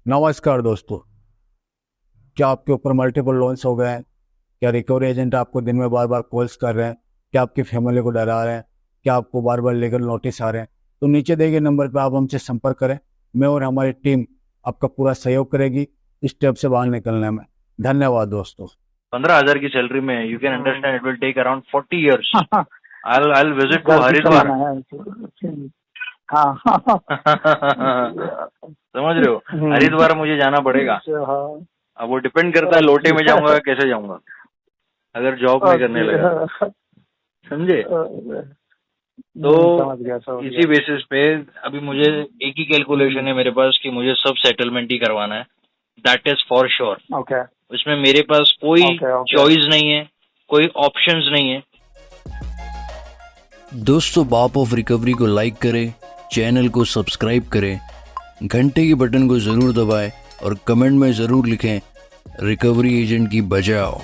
नमस्कार दोस्तों। क्या आपके ऊपर मल्टीपल लोन्स हो गए हैं? क्या रिकवरी एजेंट आपको दिन में बार बार कॉल्स कर रहे हैं? क्या आपकी फैमिली को डरा रहे हैं? क्या आपको बार बार लीगल नोटिस आ रहे हैं? तो नीचे दिए गए नंबर पर आप हमसे संपर्क करें। मैं और हमारी टीम आपका पूरा सहयोग करेगी इस स्टेप से बाहर निकलने में। धन्यवाद दोस्तों। 15,000 की सैलरी में you can understand it will take around 40 years. I'll visit to घर भी हरिद्वार. चलाना है। हाँ समझ रहे हो? हरिद्वार मुझे जाना पड़ेगा। अब वो डिपेंड करता है लोटे में जाऊंगा या कैसे जाऊंगा, अगर जॉब में करने लगा, समझे? तो समझ गया। इसी बेसिस पे अभी मुझे एक ही कैलकुलेशन है मेरे पास कि मुझे सब सेटलमेंट ही करवाना है, that is for sure. Okay उसमें मेरे पास कोई ओके चॉइस नहीं है, कोई ऑप्शंस नहीं है। दोस्तों, बाप ऑफ रिकवरी को लाइक करें, चैनल को सब्सक्राइब करें, घंटे के बटन को जरूर दबाएं और कमेंट में जरूर लिखें, रिकवरी एजेंट की बजाओ।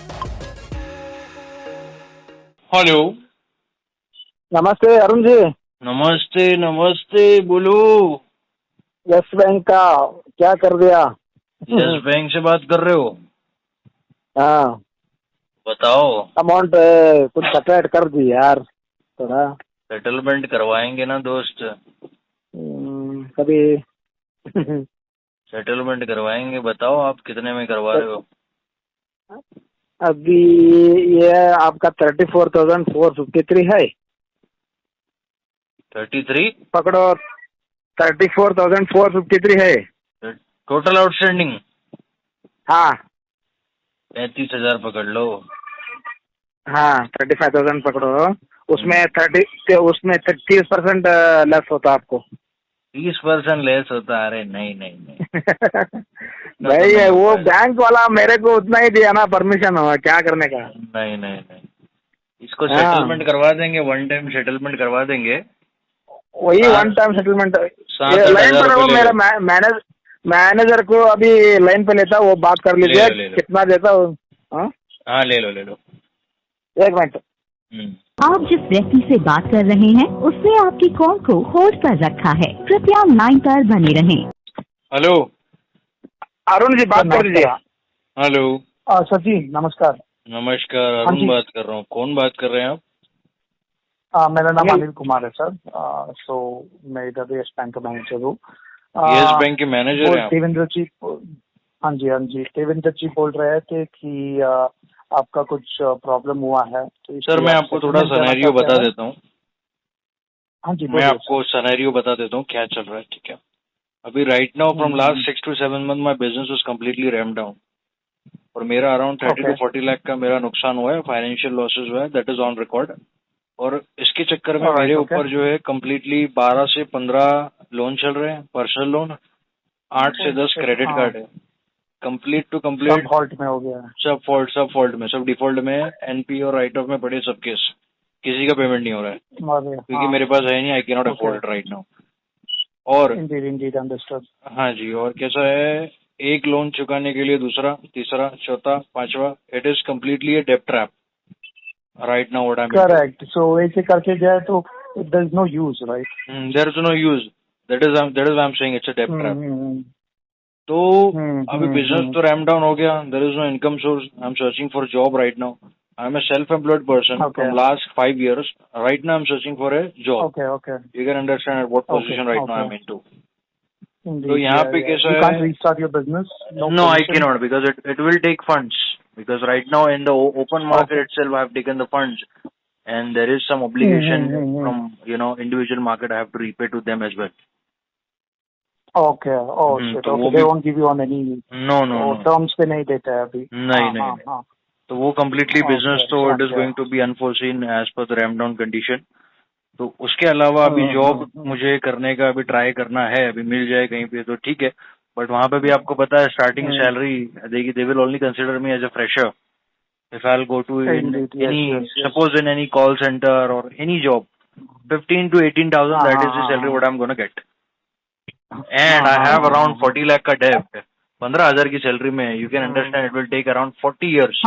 हेलो, नमस्ते अरुण जी। नमस्ते नमस्ते, बोलो। यस बैंक का क्या कर दिया? यस बैंक से बात कर रहे हो? हाँ, बताओ। अमाउंट कुछ सेटल कर दी यार थोड़ा। सेटलमेंट करवाएंगे ना दोस्त, कभी सेटलमेंट करवाएंगे। बताओ आप कितने में करवा रहे हो? अभी ये आपका 34,453 है। 33 पकड़ो, 34,453 है टोटल आउटस्टैंडिंग। हाँ 35,000 पकड़ लो। हाँ 35,000 पकड़ो। उसमें 30% लेस होता आपको। 30% लेस होता? अरे नहीं नहीं नहीं। भाई नहीं वो होता है। बैंक वाला मेरे को उतना ही दिया ना परमिशन, हुआ क्या करने का। नहीं नहीं नहीं, इसको हाँ सेटलमेंट करवा देंगे, वन टाइम सेटलमेंट करवा देंगे। वही वन टाइम सेटलमेंट। 7-8 लाइन हजार पर रुपये वो ले मेरा लो। मैनेजर को अभी लाइन पे लेता, वो बात कर लीजिए ले लो। कितना देता वो। हाँ हाँ ले लो ले लो। एक मिनट। आप जिस व्यक्ति से बात कर रहे हैं उसने आपकी कॉल को होल्ड पर रखा है, कृपया लाइन पर बने रहें। हेलो अरुण जी बात कर लीजिए। हेलो, सर जी नमस्कार। नमस्कार, हाँ अरुण जी। बात कर रहा हूँ। कौन बात कर रहे हैं आप? मेरा नाम अनिल कुमार है सर। सो मैं इधर यस बैंक का मैनेजर हूँ। यस बैंक के मैनेजर हैं आप? देवेंद्र जी, हाँ जी देवेंद्र जी बोल रहे थे कि आपका कुछ प्रॉब्लम हुआ है तो सर मैं आपको थोड़ा सिनेरियो बता देता हूँ। हाँ जी मैं आपको सिनेरियो बता देता हूँ क्या चल रहा है, ठीक है? अभी right now from last 6 to 7 months my business was completely ramp down और मेरा अराउंड 30 to 40 लाख का मेरा नुकसान हुआ है, फाइनेंशियल लॉसेस हुआ है, दैट इज ऑन रिकॉर्ड। और इसके चक्कर में मेरे ऊपर जो है कम्प्लीटली 12 से 15 लोन चल रहे हैं, पर्सनल लोन, 8 से 10 क्रेडिट कार्ड है, कंप्लीट टू कंप्लीट सब फॉल्ट में हो गया। सब फॉल्ट में, सब डिफॉल्ट में, एनपी और राइट ऑफ में पड़े सब केस। किसी का पेमेंट नहीं हो रहा है क्योंकि मेरे पास है नहीं, I can not afford right now. और इंडीड अंडरस्टूड। हाँ जी, और कैसा है, एक लोन चुकाने के लिए दूसरा, तीसरा, चौथा, पांचवा, इट इज कम्प्लीटली ए डेब्ट trap right now what I am correct. So ऐसे करके जाए तो there is no use, right? There is no use, that is I am saying, it's a डेब्ट ट्रैप। तो अभी बिजनेस तो रैम डाउन हो गया, there is no income source, I am searching for job right now. I am a self employed person from last 5 years. Right now I am searching for a job. Okay you can understand what position right now I am into. Indeed, तो यहाँ पे कैसा है, you can't restart your business? No, I cannot because it will take funds. Because right now in the open market itself, I have taken the funds, and there is some obligation from individual market I have to repay to them as well. Okay. Oh shit. तो Okay. They won't give you on any. No. Terms पे नहीं देता है अभी। नहीं। तो वो completely business तो it is going to be unforeseen as per the ramp down condition. तो उसके अलावा अभी जॉब मुझे करने का अभी ट्राई करना है, अभी मिल जाए कहीं पे तो ठीक है, बट वहां पे भी आपको पता है starting salary they will only consider me as a fresher if I will go to any suppose in any call centre और any job 15 to 18,000 that is the salary what I am gonna get and I have around 40 lakh का डेब्ट। 15,000 की salary में you can understand it will take around 40 years.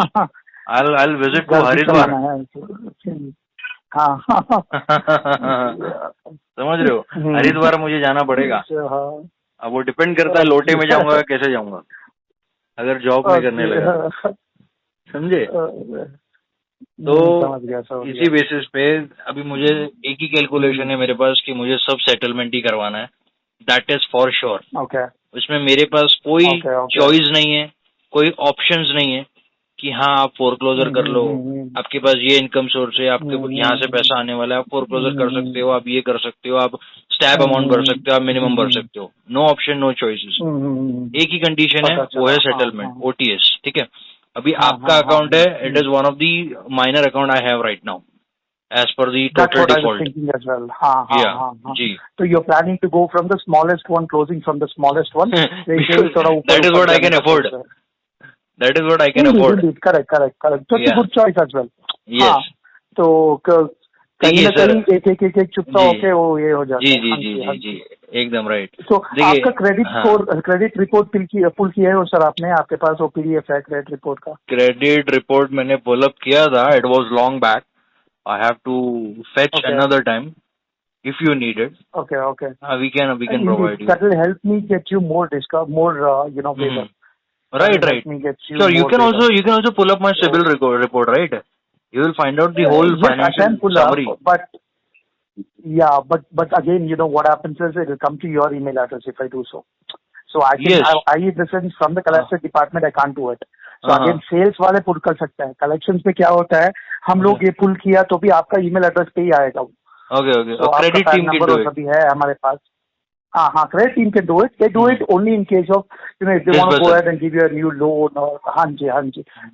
I'll visit to Haridwar. समझ रहे हो? हरिद्वार मुझे जाना पड़ेगा। अब वो डिपेंड करता है लोटे में जाऊंगा कैसे जाऊंगा अगर जॉब में करने लगा, समझे? तो इसी बेसिस पे अभी मुझे एक ही कैलकुलेशन है मेरे पास कि मुझे सब सेटलमेंट ही करवाना है, दैट इज फॉर श्योर। उसमें मेरे पास कोई चॉइस नहीं है, कोई ऑप्शंस नहीं है कि हाँ आप फोरक्लोजर कर लो, आपके पास ये इनकम सोर्स है, आपके यहाँ से पैसा आने वाला है, आप फोरक्लोजर कर सकते हो, आप ये कर सकते हो, आप स्टैब अमाउंट भर सकते हो, आप मिनिमम भर सकते हो। No option, no choices. एक ही कंडीशन है, वो है सेटलमेंट, OTS। ठीक है, अभी आपका अकाउंट है, it is one of the minor account I have right now as per the total default. As well. Yeah. जी. So you're planning to go from the smallest one, closing from the smallest one. That is what I can afford. That is what I can afford. Indeed. Correct. So it's a good choice as well. Yes. तो कहीं ना कहीं एक चुपता होके वो ये हो जाता है। जी, एकदम राइट। तो आपका क्रेडिट स्कोर, क्रेडिट रिपोर्ट पुल किया है सर आपने? आपके पास वो PDF है क्रेडिट रिपोर्ट का? क्रेडिट रिपोर्ट मैंने पुल अप किया था, it was long back, I have to fetch another time if you need it. Okay. We can provide you. That will help me get you more waiver. Right. Sure, you can also pull up my CIBIL report, right? You will find out the whole financial summary. But again, what happens is it will come to your email address if I do so. So I can, yes. I listen from the collection department, I can't do it. So again, sales वाले पुल कर सकते हैं। Collections पे क्या होता है, हम लोग ये पुल किया तो भी आपका ईमेल एड्रेस पे ही आएगा। Okay. So credit team can do it. सभी है हमारे पास। हाँ, credit team can do it. They do it only in case of, if they want to go ahead and give you a new loan or हाँ जी,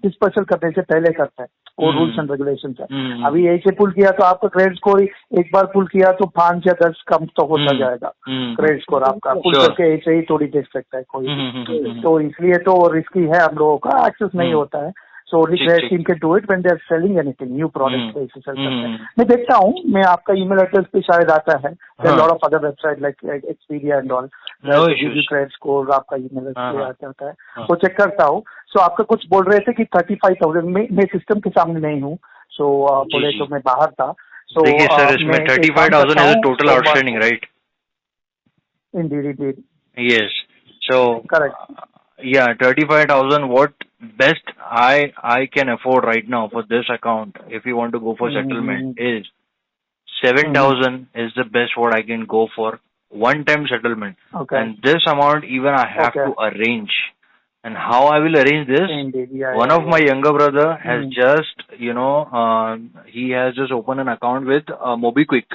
dispersal करने से पहले करता है, वो रूल्स एंड रेगुलेशन है। अभी ऐसे पुल किया तो आपका क्रेडिट स्कोर एक बार पुल किया तो 5 या 10 कम तो होता जाएगा क्रेडिट स्कोर आपका। पुल करके ऐसे ही थोड़ी देख सकता है कोई, तो इसलिए तो रिस्की है, हम लोगों का एक्सेस नहीं होता है। So only credit team can do it when they are selling anything, new product पे ऐसे चलता है। मैं देखता हूँ, मैं आपका ईमेल एड्रेस पे शायद आता है। There are a lot of other websites like Expedia and all. No issues. Credit score आपका ईमेल एड्रेस पे आता है, वो चेक करता हूँ। So आपका कुछ बोल रहे थे कि 35,000 में, मैं सिस्टम के सामने नहीं हूँ, so बोले तो मैं बाहर था। So देखिए सर, इसमें 35,000 is a total outstanding, right? Indeed. Yes. So correct. Yeah, 35,000. What best I can afford right now for this account, if you want to go for settlement, is 7,000 is the best what I can go for one-time settlement. Okay. And this amount even I have to arrange. And how I will arrange this? Indeed. One of my younger brother has just, he has just opened an account with MobiKwik.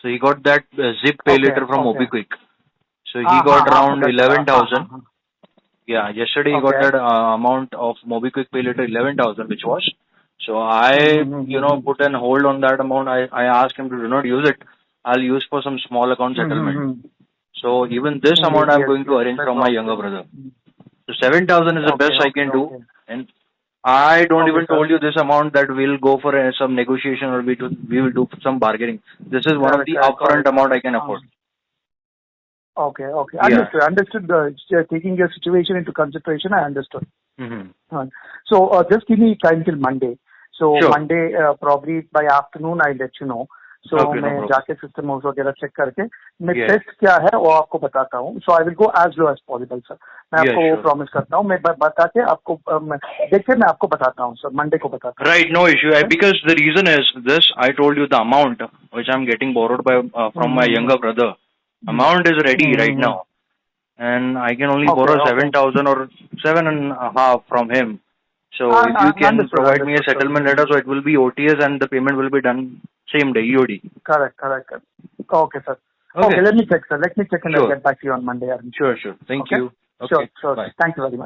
So he got that zip pay later from MobiKwik. So he got around 11,000. Yeah, yesterday he got that amount of MobiKwik pay later 11,000, which was. So I, put an hold on that amount. I asked him to do not use it. I'll use for some small account settlement. So even this amount I'm going to arrange from my younger brother. So 7,000 is the best I can do. And I don't even told you this amount that we'll go for some negotiation or we will do some bargaining. This is one of the upfront amount I can afford. Okay. Yeah. Understood. Taking your situation into consideration, I understood. So just give me time till Monday. So sure. Monday, probably by afternoon, I'll let you know. So मैं जाके system वगैरह check करके मैं test क्या है वो आपको बताता हूँ. So I will go as low as possible, sir. मैं आपको वो प्रॉमिस करता हूँ. मैं बता के आपको देखिए मैं आपको बताता हूँ सर, मंडे को बताता हूँ. Right, no issue. Because the reason is this: I told you the amount which I'm getting borrowed by from my younger brother. Amount is ready right now, and I can only borrow 7,000 or 7.5 from him. So if you can provide me a settlement letter, so it will be OTS and the payment will be done same day, EOD. Correct. Okay, sir. Okay, let me check, sir. Let me check and I'll get back to you on Monday. Sure. Thank you. Okay. Sure. Bye. Thank you very much.